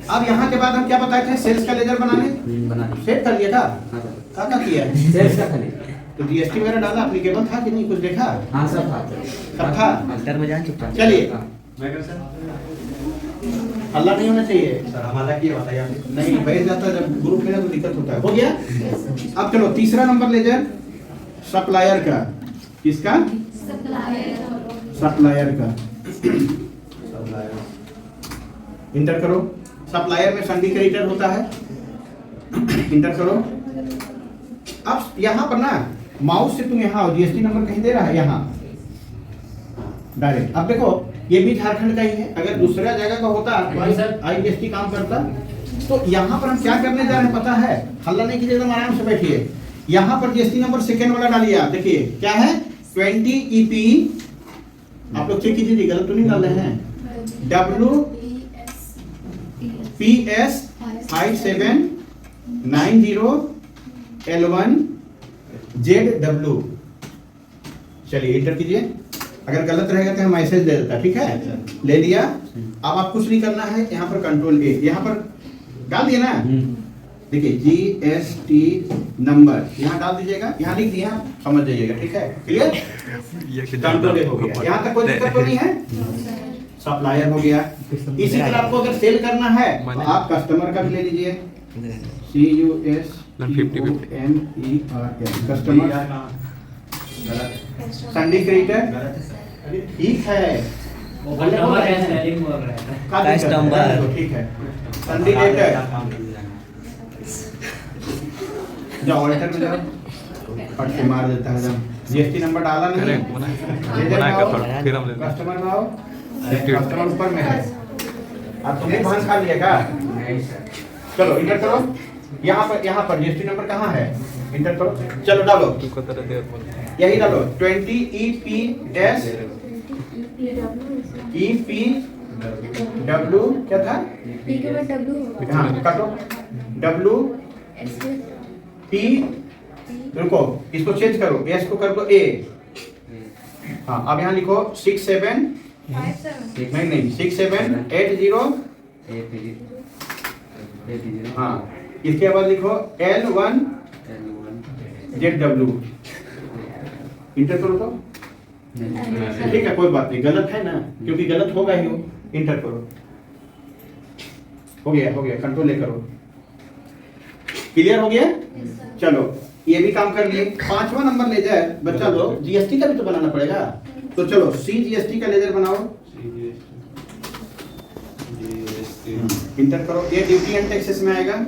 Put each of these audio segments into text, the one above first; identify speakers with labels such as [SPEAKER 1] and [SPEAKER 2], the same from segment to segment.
[SPEAKER 1] अब यहाँ के बाद हम क्या बताए थे, सेल्स का लेजर बनाने सेट कर लिया था, क्या किया
[SPEAKER 2] सेल्स का खाली
[SPEAKER 1] तो जीएसटी वगैरह डाला, एप्लीकेबल था कि नहीं, कुछ देखा?
[SPEAKER 2] हाँ सब
[SPEAKER 1] था।
[SPEAKER 2] अंतर में जान चुका।
[SPEAKER 1] चलिए
[SPEAKER 3] मैं कर सर
[SPEAKER 1] हल्ला नहीं होना चाहिए
[SPEAKER 3] सर हमारा क्या बताइए आप?
[SPEAKER 1] नहीं बैठ जाता है जब ग्रुप में ना तो दिक्कत होता है। हो गया। अब चलो तीसरा नंबर लेजर सप्लायर का, किसका? सप्लायर का। इंटर करो। सप्लायर में संडी क्रेडिटर होता है, इंटर करो। अब यहाँ पर ना माउस से तुम यहाँ आओ, जीएसटी नंबर कहीं दे रहा है यहाँ डायरेक्ट। अब देखो ये भी झारखंड का ही है, अगर दूसरा जगह का होता तो IGST काम करता। तो यहाँ पर हम क्या करने जा रहे हैं पता है, हल्ला नहीं कीजिए, एकदम आराम से बैठिए। यहाँ पर जीएसटी नंबर सेकेंड वाला डालिए आप, देखिए क्या है 20 EP, आप लोग चेक कीजिए गलत तो नहीं डाल रहे हैं, WPS 5790L1 ZW। चलिए इंटर कीजिए, अगर गलत रहेगा तो हम मैसेज दे देता, ठीक है? ले लिया। अब आप कुछ नहीं करना है, यहाँ पर कंट्रोल A, यहाँ पर डाल दिया ना, देखिए GST नंबर यहाँ डाल दीजिएगा, यहाँ लिख दिया, समझ जाइएगा, ठीक है? क्लियर? कंट्रोल A हो गया, यहाँ तक कोई दिक्कत तो नहीं है। सप्लायर हो गया। इसी तरह आपको अगर सेल करना है तो आप कस्टमर का भी ले लीजिए, CUSTOMER, कस्टमर। संडी क्रेडिटर ठीक है,
[SPEAKER 2] कस्टमर
[SPEAKER 1] ठीक है। संडी क्रेडिटर जाओ ऑडिटर में जाओ, फट से मार देता है जब जीएसटी नंबर डाला नहीं, कस्टमर में आओ, कस्टमर ऊपर में है। अब तुमने भान खा लिया क्या? चलो इंटर करो। यहाँ पर जीएसटी नंबर कहाँ है, इंटर करो। चलो डालो, यही डालो 20 EPW क्या था? हाँ काटो, WP, रुको इसको चेंज करो, S को कर दो A। हाँ अब यहाँ लिखो 67 नहीं 6780। हाँ इसके बाद लिखो L1 ZW। इंटर करो तो ठीक है, कोई बात नहीं, गलत है ना, क्योंकि गलत होगा ही वो। इंटर करो, हो गया, कंट्रोल A करो। क्लियर हो गया? चलो ये भी काम कर लिए। पांचवा नंबर लेजर बच्चा लोग जीएसटी का भी तो बनाना पड़ेगा, तो चलो CGST का लेजर बनाओ। इंटर करो। ये ड्यूटी एंड टैक्सेस में आएगा,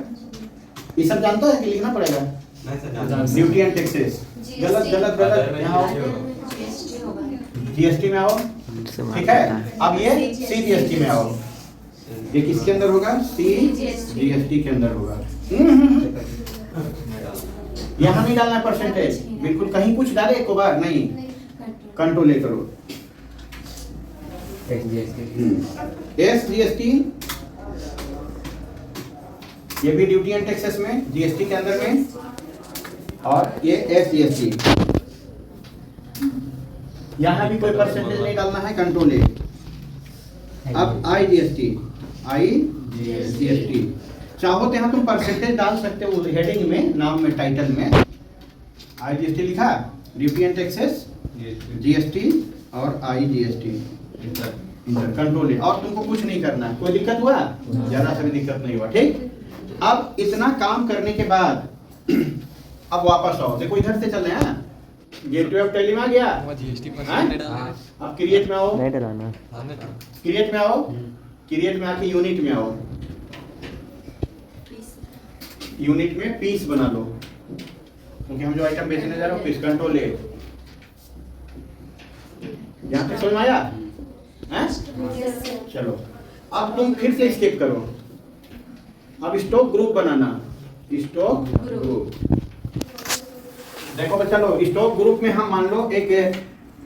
[SPEAKER 1] ये सब जानता है कि लिखना पड़ेगा? Duty and taxes. गलत यहाँ आओ, जीएसटी में आओ, ठीक है? अब ये CGST में आओ, ये किसके अंदर होगा? CGST के अंदर होगा। यहाँ नहीं डालना परसेंटेज, बिल्कुल कहीं कुछ डाले एक बार नहीं, कंट्रोल A करो। SGST, ये भी ड्यूटी एंड टैक्सेस में, जीएसटी के अंदर में, और ये SGST। यहाँ भी कोई परसेंटेज नहीं डालना है, कंट्रोल A। अब IGST, चाहो तो यहाँ तुम परसेंटेज डाल सकते हो हेडिंग में, नाम में, टाइटल में। IGST लिखा, ड्यूटी एंड टैक्सेस, GST और IGST। Inter control A। और तुमको कुछ नहीं करना है। कोई दिक्कत हुआ? ज्यादा से भी दिक्कत नहीं हुआ, ठीक? अब इतना काम करने के बाद अब वापस आओ, देखो इधर से चल रहे हैं, गेटवे ऑफ टेली में आ गया। अब क्रिएट में आओ, क्रिएट में आओ, क्रिएट में आके यूनिट में आओ, यूनिट में पीस बना लो, क्योंकि हम जो आइटम बेचने जा रहे हो पीस। Control A। यहाँ तक समझ में आया? चलो अब तुम फिर से स्किप करो। अब स्टॉक ग्रुप बनाना, स्टॉक ग्रुप। देखो बच्चा लोग, स्टॉक ग्रुप में हम मान लो एक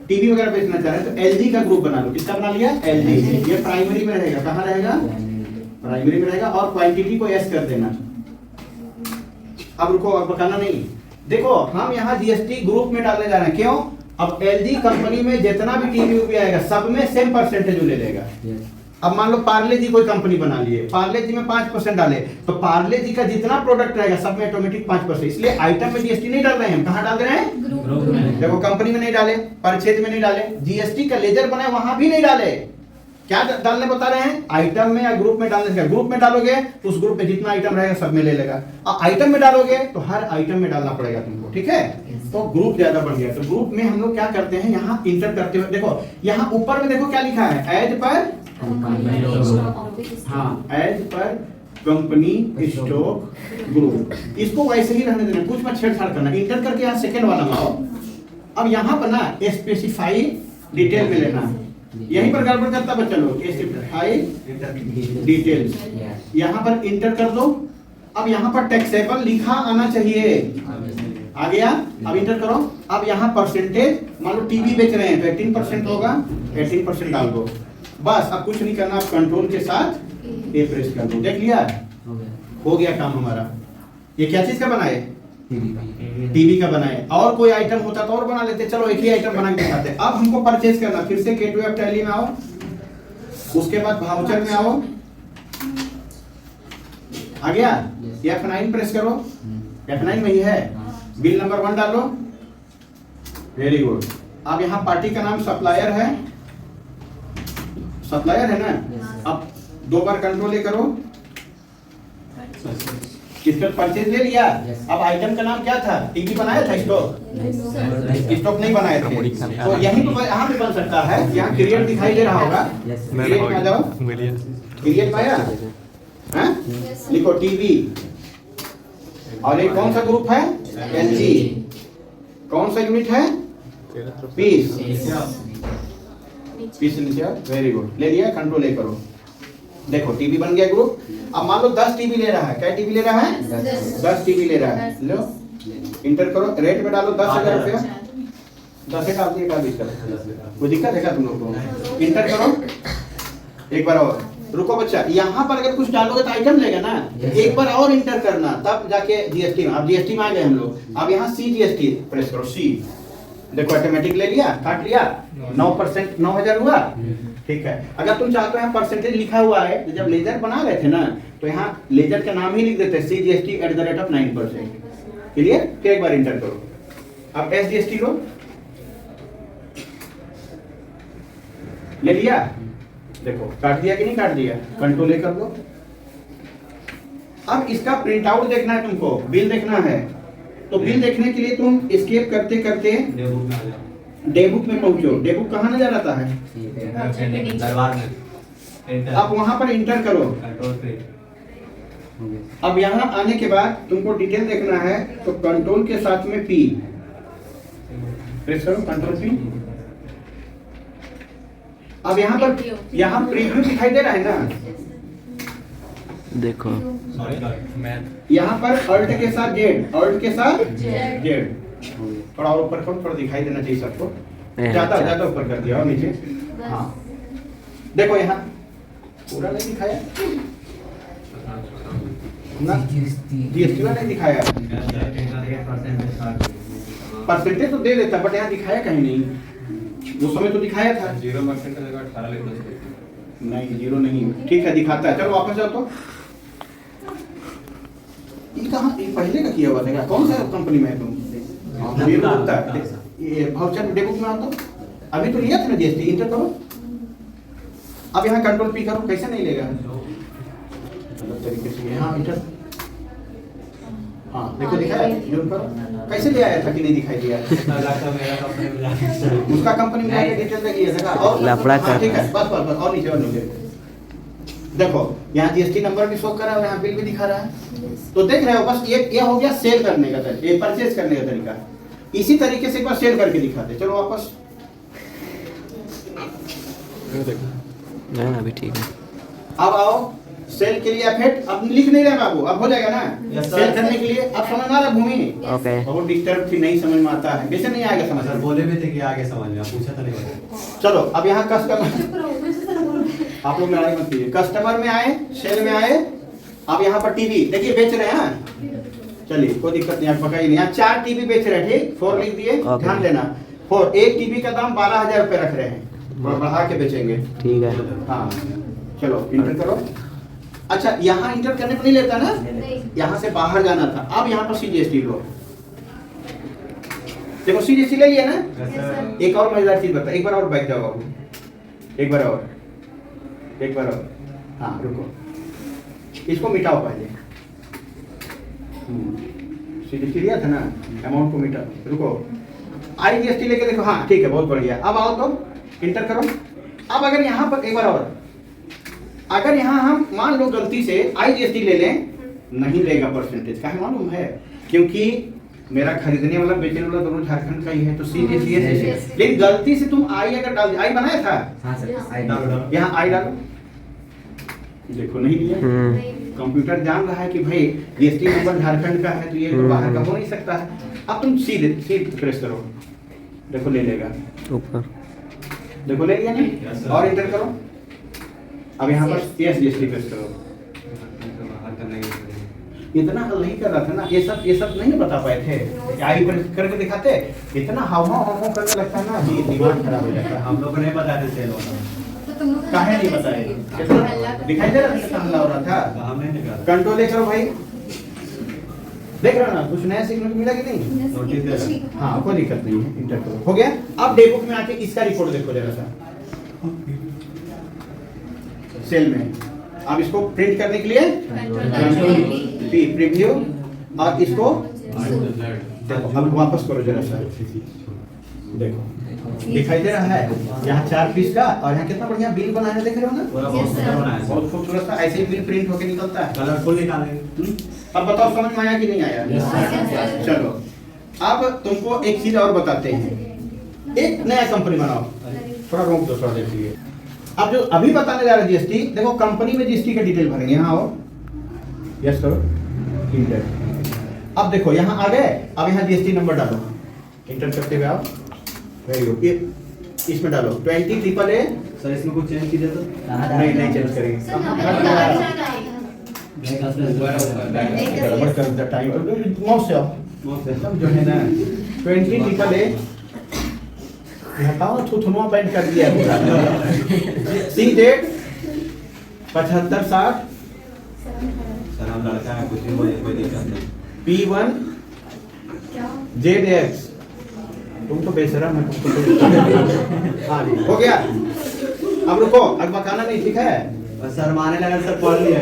[SPEAKER 1] टीवी वगैरह बेचना चाह रहे हैं, तो LG का ग्रुप बना लो। किसका बना लिया? LG। ये प्राइमरी में रहेगा, कहाँ रहेगा? प्राइमरी में रहेगा, और क्वांटिटी को S कर देना। अब रुको, अब बताना नहीं, देखो हम यहाँ जीएसटी ग्रुप में डालने जा रहे हैं, क्यों? अब LG कंपनी में जितना भी टीवी आएगा सब में सेम परसेंटेज ले लेगा। अब मान लो पार्ले जी कोई कंपनी बना लिए, पार्ले जी में 5% डाले, तो पार्ले जी का जितना प्रोडक्ट रहेगा सब में ऑटोमेटिक 5%। इसलिए आइटम में जीएसटी नहीं डाल रहे हैं हम, कहाँ डाल रहे हैं?
[SPEAKER 3] ग्रुप में।
[SPEAKER 1] देखो कंपनी में नहीं डाले, परचेज में नहीं डाले, जीएसटी का लेजर बनाए वहां भी नहीं डाले। क्या डालने बता रहे हैं? आइटम में या ग्रुप में डालने का। ग्रुप में डालोगे तो उस ग्रुप में जितना आइटम रहेगा सब में ले लेगा, और आइटम में डालोगे तो हर आइटम में डालना पड़ेगा तुमको, ठीक है? तो ग्रुप ज्यादा बढ़ गया। तो ग्रुप में हम लोग क्या करते हैं, यहाँ इंटर करते हुए देखो, यहाँ ऊपर में देखो क्या लिखा है, एज पर, हाँ, as per company stock group, इसको वैसे ही रहने देना, कुछ मत छेड़छाड़ करना। इंटर करके यहाँ सेकंड वाला में आओ। अब यहाँ पर ना स्पेसिफाई डिटेल में लेना, यहीं पर गड़बड़ करता बच्चा लोग, स्पेसिफाई डिटेल्स, यहाँ पर इंटर कर दो। अब यहाँ पर टैक्सेबल लिखा आना चाहिए, आ गया? अब इंटर करो। अब यहाँ परसेंटेज, मान लो टीवी बेच रहे हैं तो 18% होगा, 18% डाल दो, बस। अब कुछ नहीं करना, आप कंट्रोल के साथ ए प्रेस कर दो। देख लिया, हो गया काम हमारा। ये क्या चीज का बनाए? टीवी का बनाए। और कोई आइटम होता तो और बना लेते, चलो एक ही आइटम बना के दिखाते। अब हमको परचेज करना, फिर से गेटवे ऑफ टैली में आओ, उसके बाद वाउचर में आओ, आ गया? F9 प्रेस करो, F9 में ही है, बिल नंबर 1 डालो, वेरी गुड। अब यहाँ पार्टी का नाम सप्लायर है, सप्लायर है ना? अब 2 बार कंट्रोल ए करो, किसका परचेज ले लिया। अब आइटम का नाम क्या था? टीवी बनाया था, स्टॉक नहीं बनाए थे, तो यहीं पर यहाँ पे बन सकता है। यहाँ क्रिएट दिखाई दे रहा होगा, क्रिएट में आ जाओ, क्रिएट में आया, हैं? लिखो टीवी, और ये कौन सा ग्रुप है? एलजी। कौन सा यूनिट है? पीस, पीस नीचे, वेरी गुड, ले लिया, कंट्रोल ए करो। देखो टीवी बन गया ग्रुप। अब मान लो 10 टीवी ले रहा है, क्या टीवी ले रहा है? 10 टीवी ले रहा है, लो इंटर करो, रेट में डालो 10,000 रुपया, 10 डाल दिए, 20 कर, कोई दिक्कत है क्या तुम लोग को? इंटर करो एक बार और, रुको बच्चा, यहाँ पर अगर कुछ डालोगे तो आइटम लेगा ना, एक बार और इंटर करना, तब जाके जीएसटी में। अब जीएसटी में आ गए हम लोग। अब यहाँ सी जीएसटी प्रेस करो, सी, देखो ऑटोमेटिक ले लिया, काट लिया, 9%, 9,000 हुआ, ठीक है। अगर तुम चाहते हो यहाँ परसेंटेज लिखा हुआ है, तो जब लेजर बना रहे थे ना, तो यहाँ लेजर का नाम ही लिख देते, CGST@9%, क्लियर? फिर एक बार इंटर करो। अब SGST लो, ले लिया, देखो काट दिया कि नहीं काट दिया, कंट्रोल ए कर दो। अब इसका प्रिंट आउट देखना है तुमको, बिल देखना है, तो बिल देखने के लिए तुम एस्केप करते करते डेबुक में पहुंचो। डेबुक कहाँ नजर आता है?
[SPEAKER 3] दरबार में।
[SPEAKER 1] अब वहां पर इंटर करो। अब यहाँ आने के बाद तुमको डिटेल देखना है, तो कंट्रोल के साथ में पी प्रेस करो, कंट्रोल पी। अब यहाँ पर यहाँ प्रीव्यू दिखाई दे रहा है ना,
[SPEAKER 2] देखो
[SPEAKER 1] यहाँ पर अल्ट के साथ जेड, अल्ट के साथ जेड, थोड़ा और ऊपर करो, थोड़ा दिखाई देना चाहिए सबको, ज्यादा ऊपर कर दिया और नीचे, हाँ देखो यहाँ पूरा नहीं दिखाया ना, जीएसटी नहीं दिखाया, परसेंटेज तो दे देता, बट यहाँ दिखाया कहीं नहीं, उस समय तो दिखाया था
[SPEAKER 3] 0% का जगह 18 लिख दो।
[SPEAKER 1] नहीं, 0 नहीं, ठीक है दिखाता है। चलो वापस जाओ, तो ये कहाँ, ये पहले का किया हुआ था, कौन सा कंपनी में है तुम? ये वाउचर डेबुक में आता, अभी तो लिया था ना जीएसटी, इंटर करो। अब यहाँ कंट्रोल पी करो, कैसे नहीं लेगा अलग तरीके से, यहाँ इंटर, हाँ देखो दिखाया, जूम करो, कैसे ले आया था कि नहीं दिखाई दिया? उसका कंपनी में आके डिटेल देखिए, देखा और
[SPEAKER 2] लफड़ा कर,
[SPEAKER 1] ठीक है, बस बस बस, और नीचे और नीचे देखो, यहाँ जीएसटी नंबर भी शो कर रहा है और यहाँ बिल भी दिखा रहा है, तो देख रहे हो। बस ये हो गया सेल करने का तरीका, ये परचेज करने का तरीका। इसी तरीके से एक बार सेल करके दिखाते। चलो वापस,
[SPEAKER 2] नहीं अभी ठीक है।
[SPEAKER 1] अब आओ सेल के लिए इफेक्ट, अब लिख नहीं रहे बाबू, अब हो जाएगा ना सेल करने के लिए। अब समझ में आ रहा भूमि?
[SPEAKER 2] ओके,
[SPEAKER 1] बहुत डिस्टर्ब थी, नहीं समझ में आता है, कैसे नहीं आएगा समझ?
[SPEAKER 3] सर बोले भी थे कि आगे समझ में, पूछा तो नहीं।
[SPEAKER 1] चलो अब यहाँ कस्टमर, आप लोग लड़ाई मत कीजिए, कस्टमर में आए, सेल में आए। अब यहाँ पर टीवी देखिए बेच रहे हैं, चलिए कोई दिक्कत नहीं, आप पकाइए नहीं। यहाँ 4 टीवी बेच रहे हैं, ठीक, 4 लिख दिए, ध्यान देना 4। एक टीवी का दाम 12,000 रुपए रख रहे हैं, बढ़ा के बेचेंगे,
[SPEAKER 2] ठीक है।
[SPEAKER 1] हाँ चलो इंटर करो। अच्छा यहाँ इंटर करने को नहीं लेता ना, यहाँ से बाहर जाना था। अब यहाँ पर CGST लो, देखो CGST ले लिया ना। एक और मजेदार चीज बता, एक बार और बैठ जाओ बाबू, एक बार और, एक बार और। हाँ रुको, इसको मिटाओ पहले। CGST लिया था ना, अमाउंट को मिटाओ। रुको, IGST लेके देखो। हाँ ठीक है, बहुत बढ़िया। अब आओ तो इंटर करो। अब अगर यहाँ पर एक बार और, अगर यहाँ हम मान लो गलती से IGST ले लें, नहीं लेगा परसेंटेज। काहे मालूम है? क्योंकि मेरा खरीदने वाला बेचने वाला दोनों झारखंड का ही है, तो CGST। लेकिन गलती से तुम आई अगर डाल, आई बनाया था।
[SPEAKER 3] हाँ सर, आई डालो।
[SPEAKER 1] यहाँ आई डालो, देखो नहीं लिया। कंप्यूटर जान रहा है कि भाई GST नंबर झारखंड का है, तो ये तो बाहर का हो नहीं सकता है। अब तुम सी प्रेस करो, देखो ले लेगा
[SPEAKER 2] ऊपर,
[SPEAKER 1] देखो ले लिया नहीं। और इंटर करो। अब यहाँ पर GST प्रेस करो। इतना हल नहीं कर रहा था ना, ये सब नहीं बता पाए थे। आई पर करके दिखाते, इतना हाव करने लगता है ना, ये दिमाग खराब हो जाता है।
[SPEAKER 3] हम लोग को नहीं पता था सेल होना।
[SPEAKER 1] काहे नहीं बताए? दिखाई दे रहा था कितना हमला हो रहा था।
[SPEAKER 3] हमने नहीं कहा।
[SPEAKER 1] कंट्रोल ले करो भाई, देख रहा ना, कुछ नया सीखने को मिला कि नहीं?
[SPEAKER 3] नोटिस दे रहा।
[SPEAKER 1] हाँ कोई दिक्कत नहीं है, इंटर करो। हो गया। अब डे बुक में आके इसका रिपोर्ट देखो जरा सा, सेल में। अब इसको प्रिंट करने के लिए कंट्रोल P प्रीव्यू, और इसको देखो। अब वापस करो जरा सा, देखो दिखाई दे रहा है यहाँ 4 पीस का, और यहाँ कितना बढ़िया बिल बनाया है, देख रहे हो ना? बहुत खूबसूरत सा। ऐसे ही बिल प्रिंट होके निकलता है।
[SPEAKER 3] कलरफुल निकालेंगे।
[SPEAKER 1] अब बताओ समझ में आया कि नहीं आया? चलो अब तुमको एक चीज और बताते हैं। एक नया कंपनी बनाओ, थोड़ा रोक दो, थोड़ा देखिए। अब जो अभी बताने जा रहा है GST, देखो कंपनी में GST का डिटेल भरेंगे। यहाँ आओ, यस करो, इंटर। अब देखो यहाँ आ गए। अब यहाँ GST नंबर डालो, इंटर करते हुए आओ। वेरी गुड, ये इसमें डालो 20AAA।
[SPEAKER 3] सर इसमें कुछ चेंज कीजिए तो?
[SPEAKER 1] नहीं चेंज करेंगे। गड़बड़ कर द टाइम, माउस से आओ, जो है ना 20AAA। हटाओ, थुथुनुआ पेंट कर दिया पूरा। सी डेट 7560।
[SPEAKER 3] सर हम लड़का है, कुछ भी बोले कोई दिक्कत नहीं।
[SPEAKER 1] P1 ZX। तुम तो बेशरम है, हाँ जी हो गया। अब रुको, अब बकाना नहीं, ठीक है?
[SPEAKER 3] सर माने लगा, सर पढ़ लिया।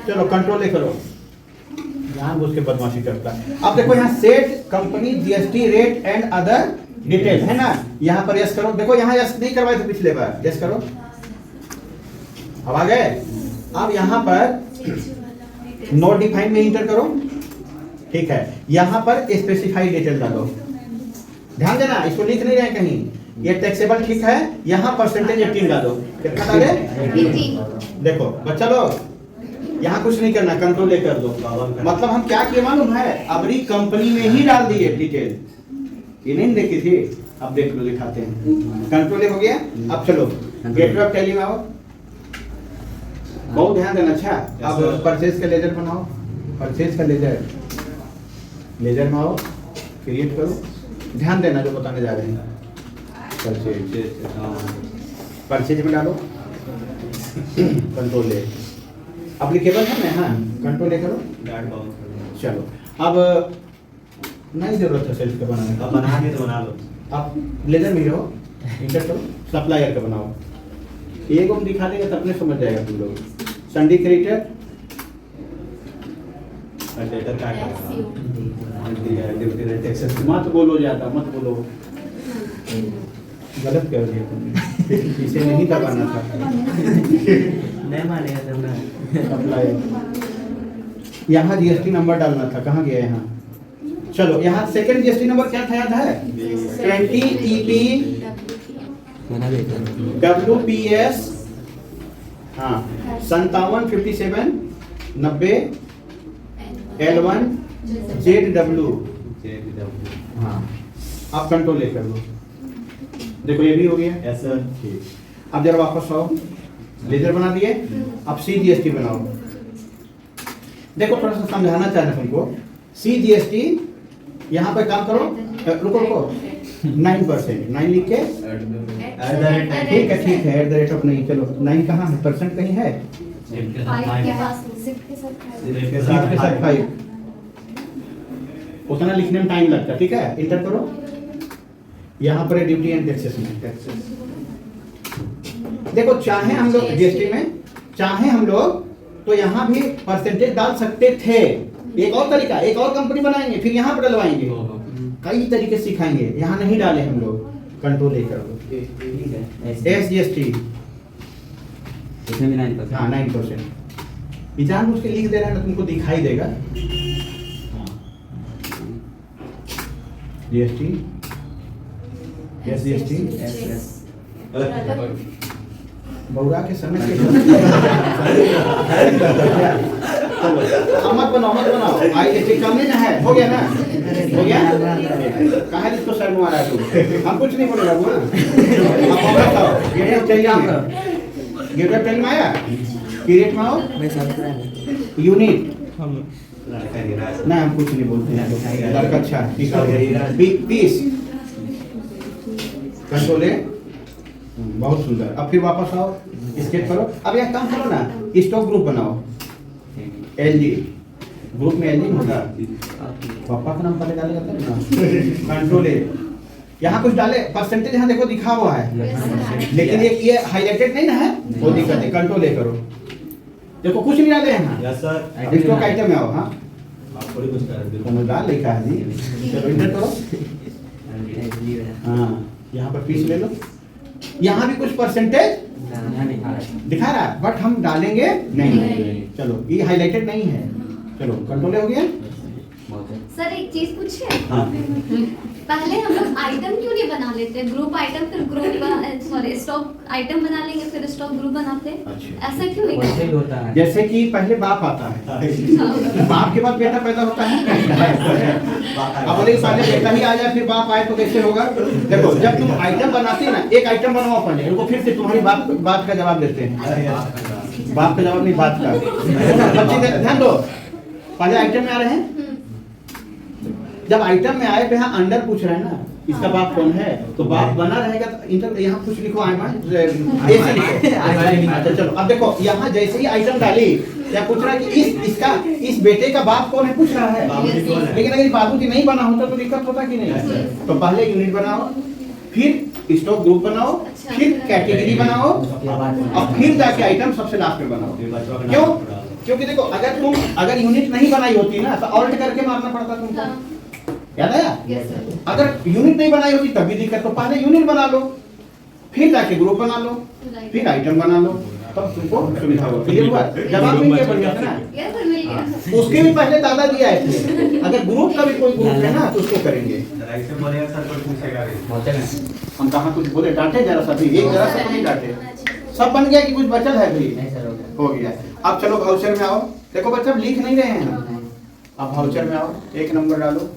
[SPEAKER 1] चलो कंट्रोल ले करो, यहाँ घुस के बदमाशी करता है। अब देखो यहाँ set company GST rate and other detail है ना, यहाँ पर यस करो। देखो यहाँ यस नहीं करवाए थे पिछले बार, यस करो। अब आ गए। अब यहाँ पर नोट डिफाइन में इंटर करो, ठीक है? यहाँ पर स्पेसिफाइड डिटेल डालो। ध्यान देना, इसको लिख नहीं रहे कहीं। ये टैक्सेबल ठीक है, यहाँ परसेंटेज 18 डालो। कितना डाले? देखो बच्चा लोग, यहाँ कुछ नहीं करना, कंट्रोल ले कर दो। मतलब हम क्या किए मालूम है? अपनी कंपनी में ही डाल दिए डिटेल। ये नहीं देखी थी, अब देख लो, दिखाते हैं। कंट्रोल हो गया। अब चलो गेटवे ऑफ टैली में आओ, बहुत ध्यान देना। अच्छा अब परचेज का लेजर बनाओ, परचेज का लेजर में आओ, क्रिएट करो। ध्यान देना जो बताने जा रहे हैं। परचेज में डालो, कंट्रोल ले, एप्लीकेबल है ना? हाँ कंट्रोल ले करो। चलो अब नहीं जरूरत है सेल्स का बनाने का,
[SPEAKER 3] बना के तो बना लो।
[SPEAKER 1] आप लेजर में रहो, इंटर करो, सप्लायर का बनाओ। एक हम दिखा देंगे तब नहीं समझ जाएगा तुम लोग। संडी क्रेडिटर
[SPEAKER 3] का
[SPEAKER 1] मत बोलो ज्यादा, मत बोलो, गलत कर दिया तुमने। इसे नहीं दबाना था।
[SPEAKER 2] नहीं मानेगा जब ना।
[SPEAKER 1] सप्लायर, यहाँ GST नंबर डालना था, कहाँ गया यहाँ? चलो यहाँ सेकंड GST नंबर क्या था, याद है? 20EP WPS, हाँ 5757 90 L1 ZW। हाँ आप कंट्रोल ले कर लो। देखो ये भी हो गया।
[SPEAKER 3] Yes sir.
[SPEAKER 1] ठीक, अब जरा वापस आओ, लेजर बना दिए। अब CGST बनाओ। देखो थोड़ा सा समझाना चाह रहा हूं तुमको। CGST यहाँ पे काम करो, रुको रुको, 9%, 9 लिख के ठीक है एट द रेट ऑफ नहीं, चलो 9 कहाँ है, परसेंट कहीं है, के साथ 5 उतना लिखने में टाइम लगता है, ठीक है, इंटर करो। यहाँ पर ड्यूटी एंड टैक्सेस में देखो, चाहे हम लोग जीएसटी में चाहे हम लोग तो यहाँ भी परसेंटेज डाल सकते थे। एक और तरीका, एक और कंपनी बनाएंगे फिर यहाँ पर डलवाएंगे, कई तरीके सिखाएंगे, यहाँ नहीं डाले हम लोग, कंट्रोल ए कर दो, SGST
[SPEAKER 2] इसमें भी 9%।
[SPEAKER 1] हाँ 9%, जान उसके लिख दे रहा है ना, तुमको दिखाई देगा। GST SGST बउरा के समय के मत बनाओ आई कम नहीं ना है, हो गया ना, हो गया कहा इसको सर में आ रहा है तू, हम कुछ नहीं बोलेगा वो ना। ये चाहिए गेट पेन में आया, पीरियड में आओ, यूनिट ना, हम कुछ नहीं बोलते हैं, लड़का अच्छा पीस कंट्रोल है, बहुत सुंदर। अब फिर वापस आओ, स्केच करो, अब यह काम करो ना, स्टॉक ग्रुप बनाओ, LG ग्रुप में LG होगा, पापा का नाम पहले डालेगा तब ना, कंट्रोल है, यहाँ कुछ डाले परसेंटेज, यहाँ देखो दिखा हुआ है, लेकिन ये हाईलाइटेड नहीं ना है, वो दिक्कत है, कंट्रोल ए करो, देखो कुछ नहीं डाले यहाँ,
[SPEAKER 3] यस सर,
[SPEAKER 1] स्टॉक आइटम में आओ, हाँ
[SPEAKER 3] आप थोड़ी कुछ कर दो,
[SPEAKER 1] समझदार लिखा है जी, चलो इंटर करो, हाँ यहाँ पर पीस ले लो, यहाँ भी कुछ परसेंटेज दिखा रहा है, बट हम डालेंगे नहीं, चलो ये हाईलाइटेड नहीं है, चलो कंट्रोल हो गया।
[SPEAKER 4] सर एक चीज पूछिए,
[SPEAKER 1] हाँ।
[SPEAKER 4] पहले हम लोग आइटम क्यों नहीं बना लेते, ग्रुप आइटम फिर ग्रुप सॉरी स्टॉक आइटम बना लेंगे फिर स्टॉक ग्रुप बनाते,
[SPEAKER 1] अच्छा।
[SPEAKER 4] ऐसा क्यों नहीं करते?
[SPEAKER 2] होता है
[SPEAKER 1] जैसे कि पहले बाप आता है, बाप के बाद बेटा पैदा होता है, अब बोले पहले बेटा ही आ जाए फिर बाप आए तो कैसे होगा। देखो जब तुम आइटम बनाते हैं ना, एक आइटम बनवाओ पहले, उनको फिर से तुम्हारी बात का जवाब देते हैं, बाप का जवाब नहीं बात का, बच्चे ध्यान दो, पहले आइटम में आ रहे हैं, जब आइटम में आए तो यहाँ अंडर पूछ रहे हैं ना, इसका बाप कौन है, तो बाप बना रहेगा, तो इंटर यहाँ कुछ लिखो, ऐसे लिखो। अच्छा चलो, अब देखो यहाँ जैसे ही आइटम डाली, क्या पूछ रहा है कि इस बेटे का बाप कौन है पूछ रहा है, लेकिन अगर बाबूजी नहीं बना होता तो दिक्कत होता कि नहीं। तो पहले यूनिट बनाओ, फिर स्टॉक ग्रुप बनाओ, फिर कैटेगरी बनाओ, और फिर जाके आइटम सबसे लास्ट में बनाओ। क्यों? क्योंकि देखो अगर यूनिट नहीं बनाई होती ना तो ऑल्ट करके मारना पड़ता तुमको, याद आया? अगर यूनिट नहीं बनाई होती तब भी दिक्कत, तो पहले यूनिट बना लो, फिर जाके ग्रुप बना लो, फिर आइटम बना लो, तब तुमको सुविधा होगा। क्लियर हुआ? जवाब मिल गया, बढ़िया था ना। उसके भी पहले दादा दिया है, अगर ग्रुप का भी कोई ग्रुप है ना तो उसको करेंगे।
[SPEAKER 3] ऐसे बोलेगा सर कोई पूछेगा,
[SPEAKER 1] हम कहाँ कुछ बोले, डांटे जरा सा भी, एक जरा सा नहीं डांटे, सब बन गया कि कुछ बचल है भी, हो गया। अब चलो वाउचर में आओ, देखो बच्चा अब लिख नहीं रहे हैं, अब वाउचर में आओ, 1 नंबर डालो,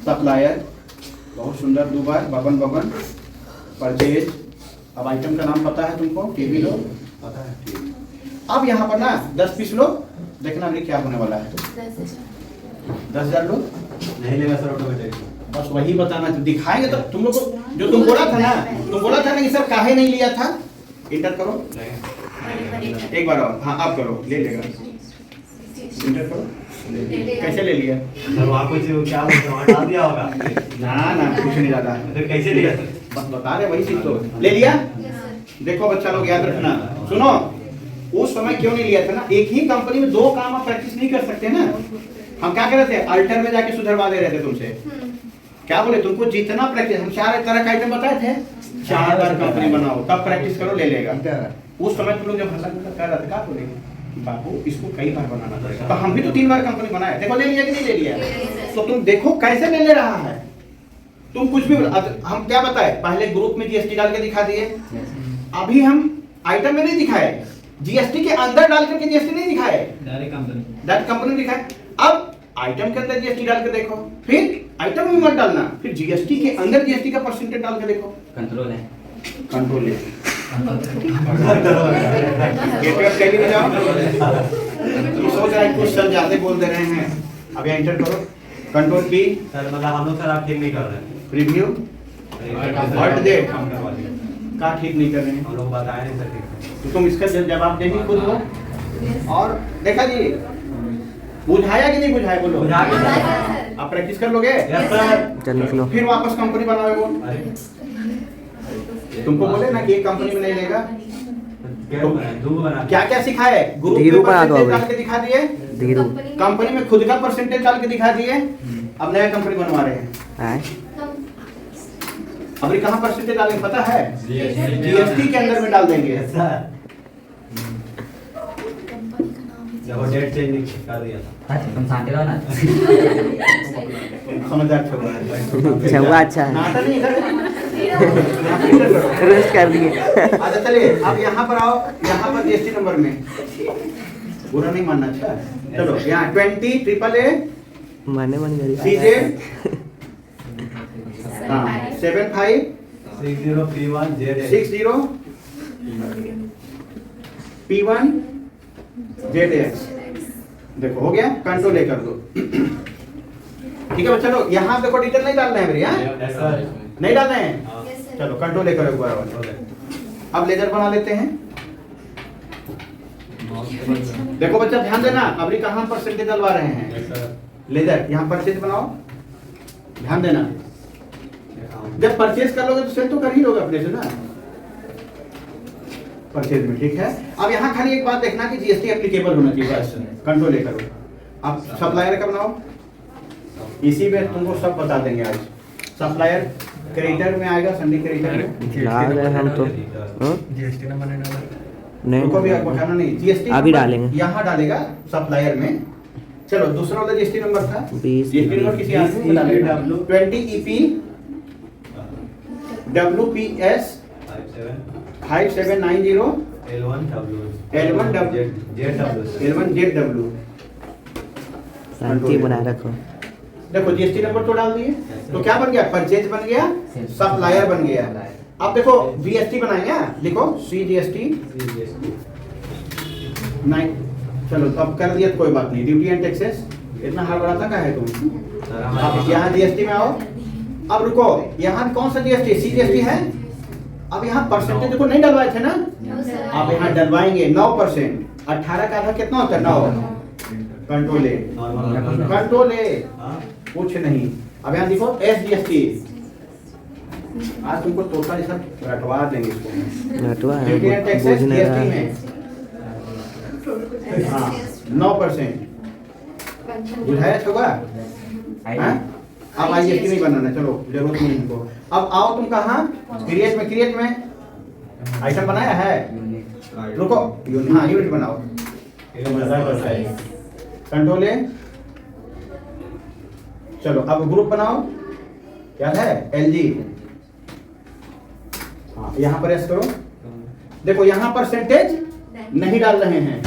[SPEAKER 1] सप्लायर, बहुत सुंदर, 2 बार बबन, परचेज, अब आइटम का नाम पता है तुमको, टीवी लो पता है, ठीक। अब यहाँ पर ना 10 पीस लो, देखना अभी क्या होने वाला है, 10,000 लो,
[SPEAKER 3] नहीं लेगा सर ऑटोमेटिक,
[SPEAKER 1] बस वही बताना, तो दिखाएंगे तो तुम लोग को, जो तुम बोला था ना कि सर काहे नहीं लिया था, इंटर करो एक बार और, हाँ आप करो, ले लेगा, इंटर करो, कैसे ले लिया
[SPEAKER 3] सर वहाँ कुछ क्या हटा दिया होगा,
[SPEAKER 1] ना कुछ नहीं ज्यादा,
[SPEAKER 3] फिर कैसे लिया
[SPEAKER 1] बस बता रहे वही चीज, तो ले लिया। देखो बच्चा लोग याद रखना, सुनो, उस समय क्यों नहीं लिया था ना, एक ही कंपनी में 2 काम आप प्रैक्टिस नहीं कर सकते ना। हम क्या कर रहे थे, अल्टर में जाके सुधरवा दे रहे थे तुमसे, क्या बोले तुमको जितना प्रैक्टिस, हम 4 तरह का आइटम बताए थे, 4 बार कंपनी बनाओ तब प्रैक्टिस करो, ले लेगा। उस समय तुम लोग जब हल्ला कर रहे थे, क्या बोले बाबू इसको कई बार बनाना पड़ेगा, तो हम भी तो 3 बार कंपनी बनाए, देखो ले लिया कि नहीं ले लिया, तो तुम देखो कैसे ले रहा है, तुम कुछ भी हम क्या बताए, पहले ग्रुप में जीएसटी डाल के दिखा दिए, अभी हम आइटम में नहीं दिखाए, जीएसटी के अंदर डाल करके जीएसटी नहीं दिखाए, डायरेक्ट कंपनी दिखाए। अब आइटम के अंदर जीएसटी डाल के देखो, फिर आइटम में मत डालना, फिर जीएसटी के अंदर जीएसटी का परसेंटेज डाल के देखो,
[SPEAKER 2] कंट्रोल है,
[SPEAKER 1] कंट्रोल है, गेटवे में जाओ, तुम सोच रहे हैं कुछ सर ज्यादा बोल दे रहे हैं, अब यहाँ इंटर करो, कंट्रोल पी,
[SPEAKER 3] सर मतलब हम लोग सर आप ठीक नहीं कर रहे हैं,
[SPEAKER 1] प्रीव्यू
[SPEAKER 3] हट
[SPEAKER 1] दे।
[SPEAKER 3] वाली
[SPEAKER 1] का ठीक नहीं कर रहे हैं
[SPEAKER 3] हम लोग बताए नहीं सर ठीक है।
[SPEAKER 1] तो तुम इसका जवाब देंगे खुद को। और देखा जी, बुझाया कि नहीं बुझाया बोलो।
[SPEAKER 3] बुझा के सर।
[SPEAKER 1] आप प्रैक्टिस कर लोगे।
[SPEAKER 3] Yes sir.
[SPEAKER 2] चल निकलो।
[SPEAKER 1] फिर वापस कंपनी बनाओगे वो।
[SPEAKER 3] अरे
[SPEAKER 1] तुमको बोले ना कि एक कंपनी में नहीं लेगा।
[SPEAKER 3] क्या बना दो बना
[SPEAKER 1] क्या क्या सिखाए, ग्रुप
[SPEAKER 2] धीरू
[SPEAKER 1] में
[SPEAKER 2] पर आ गए
[SPEAKER 1] परसेंटेज
[SPEAKER 2] अभी।
[SPEAKER 1] डाल के दिखा दिए,
[SPEAKER 2] धीरू
[SPEAKER 1] कंपनी में खुद का परसेंटेज डाल के दिखा दिए। अब नया कंपनी बनवा रहे हैं।
[SPEAKER 2] आए
[SPEAKER 1] अभी कहाँ परसेंटेज डालेंगे पता है?
[SPEAKER 3] GST
[SPEAKER 1] जीएसटी के अंदर में डाल देंगे।
[SPEAKER 3] Yes sir. जब वो डेट चेंज कर दिया था।
[SPEAKER 5] तुम शांति रहो ना।
[SPEAKER 1] समझदार छोकरा है।
[SPEAKER 2] छुआ अच्छा है।
[SPEAKER 1] नाटक नहीं कर।
[SPEAKER 2] रेस्ट कर दिए।
[SPEAKER 1] अच्छा चलिए अब यहाँ पर आओ, यहाँ पर जीएसटी नंबर में बुरा नहीं मानना। अच्छा चलो यहाँ 20 AAA
[SPEAKER 2] माने मन गरी
[SPEAKER 1] CJ 75
[SPEAKER 3] 60 P1 Z
[SPEAKER 1] 60 P1 ZX। देखो हो गया, कंट्रोल ए कर दो। ठीक है चलो यहाँ देखो डिटेल नहीं डालना है मेरी। हाँ
[SPEAKER 3] यस सर।
[SPEAKER 1] नहीं डालना है।
[SPEAKER 3] हाँ।
[SPEAKER 1] चलो कंट्रोल ए करो एक बार और।
[SPEAKER 3] ओके।
[SPEAKER 1] अब लेजर बना लेते हैं। देखो बच्चा ध्यान देना, अभी कहाँ परसेंटेज डलवा रहे हैं।
[SPEAKER 3] Yes sir.
[SPEAKER 1] लेजर यहाँ परचेज बनाओ, ध्यान देना। जब परचेज कर लोगे तो सेल तो कर ही लोगे अपने से ना परचेज में। ठीक है अब यहाँ खाली एक बात देखना कि जीएसटी एप्लीकेबल होना चाहिए बस। कंट्रोल ए करो। अब सप्लायर का बनाओ, इसी में तुमको सब बता देंगे आज। सप्लायर क्रेडिटर में आएगा, संडे क्रेडिटर में।
[SPEAKER 2] ला गए हम तो। हाँ?
[SPEAKER 1] उनको भी
[SPEAKER 2] नहीं
[SPEAKER 1] उठाना नहीं, जीएसटी
[SPEAKER 2] अभी डालेंगे।
[SPEAKER 1] यहाँ डालेगा सप्लायर में। चलो दूसरा वाला जीएसटी नंबर था,
[SPEAKER 2] 20
[SPEAKER 1] जीएसटी नंबर किसी आदमी को डालेगा। 20 EP WPS 5790 L1ZW।
[SPEAKER 2] शांति बनाए रखो।
[SPEAKER 1] देखो जीएसटी नंबर तो डाल दिए, तो क्या बन गया? परचेज बन गया, सप्लायर बन गया। अब देखो जीएसटी बनाएंगे, लिखो CGST 9। चलो अब कर दिया तो कोई बात नहीं। ड्यूटी एंड टैक्सेस इतना हड़बड़ाता का है तुम। अब यहाँ जीएसटी में आओ। अब रुको, यहाँ कौन सा जीएसटी? CGST है। अब यहाँ परसेंटेज देखो नहीं डलवाए थे ना, अब यहाँ डलवाएंगे 9%। 18 का आधा कितना होता है? 9। कंट्रोल ए, कंट्रोल ए, कुछ नहीं। अब यहाँ देखो SGST। आज तुमको टोटल सब रटवा देंगे इसको।
[SPEAKER 2] नटवा है
[SPEAKER 1] ड्यूटी एंड टैक्सेस
[SPEAKER 2] बुझ नहीं
[SPEAKER 1] जीएसटी
[SPEAKER 2] रहा
[SPEAKER 1] में 9%। बुझाया होगा। हाँ? अब IGST नहीं बनाना, चलो जरूरत नहीं इनको। अब आओ तुम कहाँ? क्रिएट में आइटम बनाया है। रुको, हाँ यूनिट बनाओ। कंट्रोल ए। चलो अब ग्रुप बनाओ, क्या है? LG। हाँ यहाँ पर एस करो। देखो यहाँ परसेंटेज नहीं डाल रहे हैं,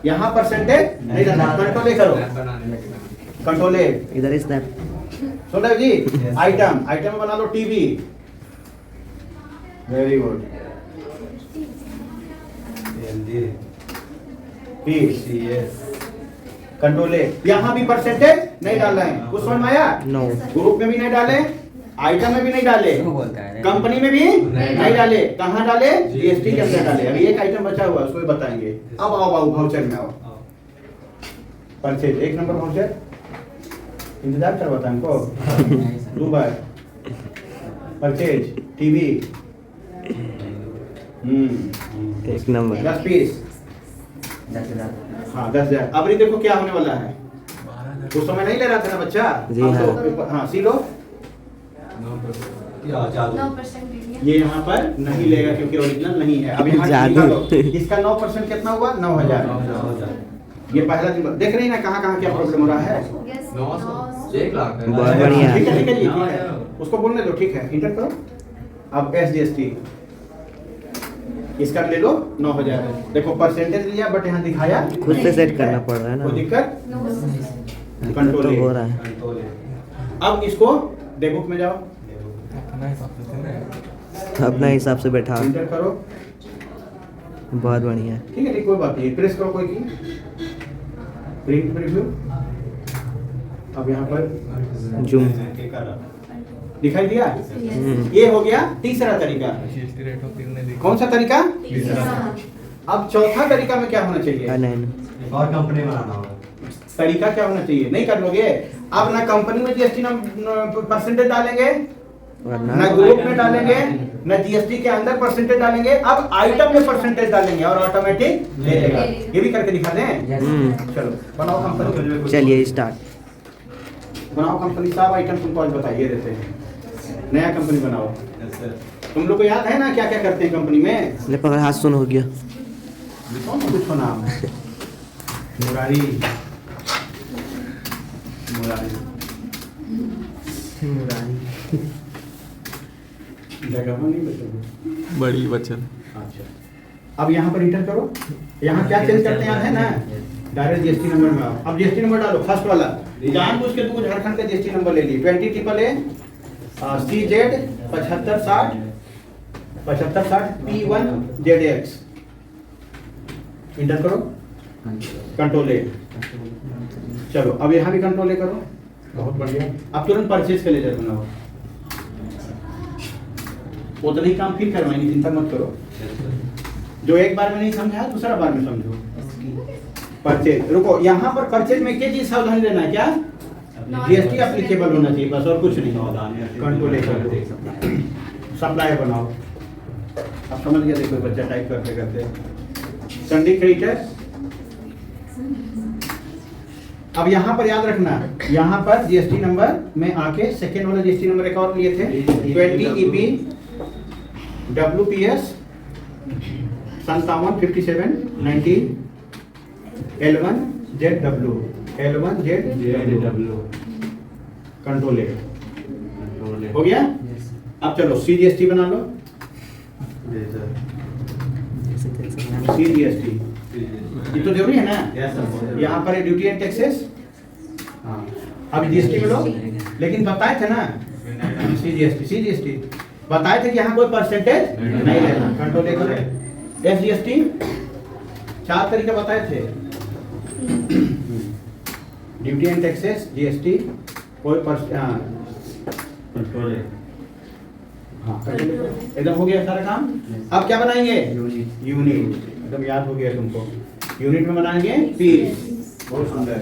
[SPEAKER 1] यहाँ परसेंटेज नहीं डाल रहे। कंट्रोल ए करो, कंट्रोल ए।
[SPEAKER 2] इधर इस तरफ
[SPEAKER 1] सुन रहे हो जी? आइटम बना लो TV. Very good. Control A. यहाँ भी परसेंटेज नहीं डाल रहे हैं, कुछ समझ में आया?
[SPEAKER 2] नो
[SPEAKER 1] ग्रुप में भी नहीं डाले, आइटम में भी नहीं डाले, कंपनी में भी नहीं डाले। कहाँ डाले? जीएसटी के अंदर डाले। अभी एक आइटम बचा हुआ है, उसको भी बताएंगे। अब आओ भाउचर में आओ। Purchase 1 number voucher. इंतजार करवाता है हमको 2 बार। Purchase TV
[SPEAKER 2] 1 number
[SPEAKER 1] 10 piece. हाँ 10,000। अब ये देखो क्या होने वाला है। उस समय नहीं ले रहा था ना बच्चा?
[SPEAKER 2] जी
[SPEAKER 1] अब
[SPEAKER 2] हाँ।
[SPEAKER 1] तो हाँ सी लो।
[SPEAKER 4] 9%
[SPEAKER 1] ये यहाँ पर नहीं लेगा क्योंकि ओरिजिनल नहीं है। अब यहाँ
[SPEAKER 2] जादू।
[SPEAKER 1] लिखा लो। इसका 9% कितना हुआ? 9,000। ये पहला दिन देख रही ना कहाँ क्या प्रॉब्लम हो रहा है।
[SPEAKER 2] बहुत बढ़िया।
[SPEAKER 1] ठीक है जी, ठीक है। उसको बोलने दो, ठीक है। इंटर करो। अब SGST इसका ले लो 9,000। देखो परसेंटेज लिया बट यहाँ दिखाया
[SPEAKER 2] खुद से सेट करना पड़ रहा है ना।
[SPEAKER 1] कोई दिक्कत?
[SPEAKER 2] दिक्कत तो हो रहा है।
[SPEAKER 1] अब इसको डेबुक में जाओ,
[SPEAKER 2] अपना हिसाब से बैठा।
[SPEAKER 1] इंटर करो।
[SPEAKER 2] बहुत बढ़िया।
[SPEAKER 1] ठीक है, कोई बात नहीं। प्रेस करो कोई की। Print preview. अब यहाँ पर
[SPEAKER 2] जूम
[SPEAKER 1] दिखाई दिया? ये हो गया तीसरा तरीका। कौन सा तरीका? अब चौथा तरीका में क्या होना चाहिए?
[SPEAKER 3] और कंपनी बनाना होगा।
[SPEAKER 1] तरीका क्या होना चाहिए? नहीं कर लोगे अब, ना कंपनी में जीएसटी परसेंटेज डालेंगे, ना ग्रुप में डालेंगे, ना जीएसटी के अंदर परसेंटेज डालेंगे, अब आइटम में परसेंटेज डालेंगे और ऑटोमेटिक ले लेगा। ये भी करके दिखा दें? चलो बनाओ कंपनी।
[SPEAKER 2] चलिए स्टार्ट।
[SPEAKER 1] बनाओ कंपनी। सब आइटम तुमको आज बताइए देते हैं। नया कंपनी बनाओ।
[SPEAKER 3] Yes sir.
[SPEAKER 1] तुम लोग को याद है ना क्या क्या करते हैं कंपनी में?
[SPEAKER 2] ले पकड़, हाथ सुन हो गया।
[SPEAKER 1] कौन सा कुछ नाम? मुरारी। जगह नहीं बचोगे।
[SPEAKER 5] बड़ी बचत।
[SPEAKER 1] अच्छा अब यहाँ पर इंटर करो। यहाँ क्या चेंज करते हैं याद है ना? डायरेक्ट जीएसटी नंबर में आओ। अब जीएसटी नंबर डालो फर्स्ट वाला। जानबूझ के तुमको झारखंड का जीएसटी नंबर ले ली 20AAA CZ 7560 P1ZX। इंटर करो, कंट्रोल ए। चलो अब यहाँ भी कंट्रोल ए करो। बहुत बढ़िया। अब तुरंत परचेज का लेजर बनाओ। उतना ही काम फिर करवाएंगे, चिंता मत करो। जो एक बार में नहीं समझा दूसरा बार में समझो। परचेज, रुको यहाँ पर परचेज में क्या चीज सावधानी लेना है? क्या? जीएसटी एप्लीकेबल होना चाहिए बस, और कुछ नहीं। कंट्रोल ए करो। सप्लायर बनाओ। अब समझ गया? देखो बच्चा टाइप करते करते। Sundry creditor. अब यहाँ पर याद रखना, यहाँ पर जीएसटी नंबर में आके सेकेंड वाला जीएसटी नंबर एक और लिए थे 20EP WPS 575790 L1ZW कंट्रोल ए। हो गया? अब चलो CGST बना लो। CGST ये तो जरूरी है ना? यहाँ पर ड्यूटी एंड टैक्सेस। हाँ अब जीएसटी में लो, लेकिन बताए थे ना CGST बताए थे कि यहाँ कोई परसेंटेज नहीं लेना। कंट्रोल ए करो। SGST 4 तरीका बताए थे। ड्यूटी एंड टैक्सेस, जीएसटी, कोई कंट्रोल है। हाँ एकदम हो गया सारा काम। अब क्या बनाएंगे? यूनिट। एकदम याद हो गया तुमको। यूनिट में बनाएंगे पीस। बहुत सुंदर।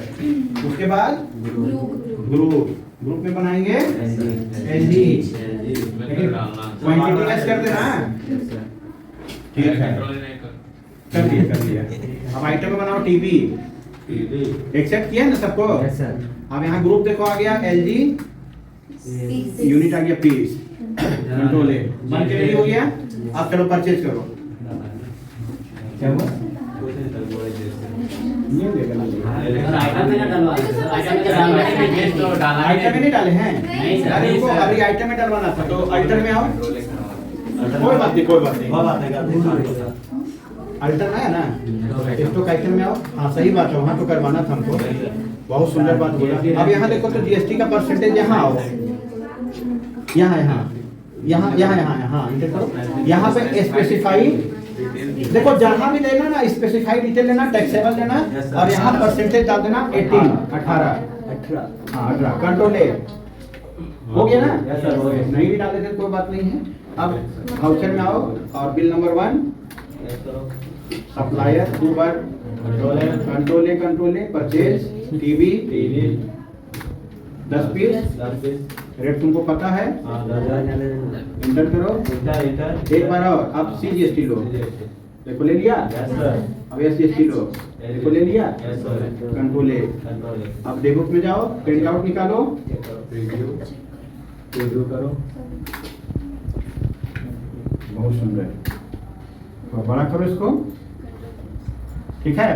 [SPEAKER 1] उसके बाद ग्रुप में बनाएंगे एलजी। क्वांटिटी लेस कर देना। ठीक है, कर दिया। अब आइटम में बनाओ टीबी। एक्सेप्ट किया ना सबको? अब यहाँ ग्रुप देखो आ गया एलजी, यूनिट आ गया पीस, कंट्रोल ए। बन के रेडी हो गया। अब चलो परचेज करो। क्या हुआ? आइटम में नहीं डाले हैं? अरे वो अभी आइटम में डलवाना था, तो आइटम में आओ। कोई बात नहीं। अल्टर है ना, स्टॉक आइटम में आओ। हाँ सही बात है, वहाँ तो करवाना था हमको। बहुत सुंदर बात बोला। अब यहाँ देखो तो जीएसटी का परसेंटेज यहाँ आओ। यहाँ इंटर करो। यहाँ पे स्पेसिफाई देखो, जहाँ भी लेना ना स्पेसिफाई डिटेल लेना, टैक्सेबल लेना, और यहाँ परसेंटेज डाल देना 18। कंट्रोल ए। हो गया ना? नहीं भी डाले थे कोई बात नहीं है। अब वाउचर में आओ और बिल नंबर 1 सप्लायर 2 बार control A purchase TV 10 piece. Rate तुमको पता है? इंटर करो। एक बार और। अब CGST लो। देखो ले लिया। अब SGST लो। देखो ले लिया। कंट्रोल ए। अब डेबुक में जाओ, प्रिंट आउट निकालो, रिव्यू करो। बहुत सुंदर। बड़ा करो इसको। ठीक है,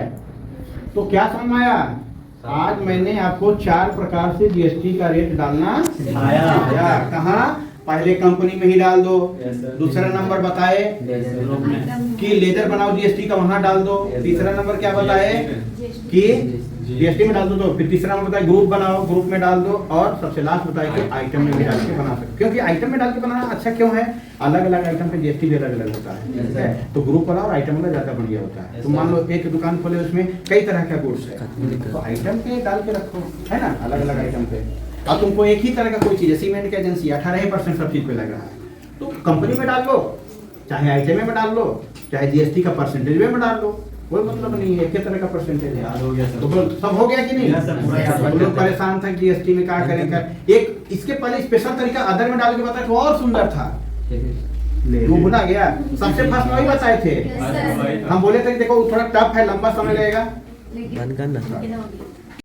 [SPEAKER 1] तो क्या समझ में आया? आज मैंने आपको 4 प्रकार से जीएसटी का रेट डालना सिखाया। कहाँ? पहले कंपनी में ही डाल दो। दूसरा नंबर बताए कि लेजर बनाओ जीएसटी का, वहां डाल दो। तीसरा नंबर क्या बताए कि जीएसटी में डाल दो। तो फिर तीसरा नंबर बताए ग्रुप बनाओ, ग्रुप में डाल दो। और सबसे लास्ट बताए कि आइटम में भी डाल के बना सकते, क्योंकि आइटम में डाल के बनाना अच्छा क्यों है? अलग अलग आइटम पे जीएसटी भी अलग अलग होता है। तो ग्रुप वाला और आइटम वाला ज्यादा बढ़िया होता है। तो मान लो एक दुकान खोले, उसमें कई तरह का गुड्स है, तो आइटम पे डाल के रखो, है ना, अलग अलग आइटम पे। और तुमको एक ही तरह का कोई चीज है, सीमेंट की एजेंसी 18% सब चीज पे लग रहा है, तो कंपनी में डाल लो, चाहे आइटम में डाल लो, चाहे जीएसटी का परसेंटेज में डाल लो, कोई मतलब नहीं है, एक ही तरह का परसेंटेज है।
[SPEAKER 3] याद हो गया सब।
[SPEAKER 1] तो सब हो गया कि नहीं?
[SPEAKER 3] सब पूरा याद हो
[SPEAKER 1] हम
[SPEAKER 3] गया।
[SPEAKER 1] लोग परेशान था जीएसटी में क्या करेंगे। एक इसके पहले स्पेशल तरीका अदर में डाल के बताया तो और सुंदर था, वो भुला गया। सबसे फर्स्ट में वही बताए थे,
[SPEAKER 4] Yes, sir.
[SPEAKER 1] हम बोले थे कि देखो थोड़ा टफ है, लंबा समय लगेगा,
[SPEAKER 2] बंद करना।
[SPEAKER 4] लेकिन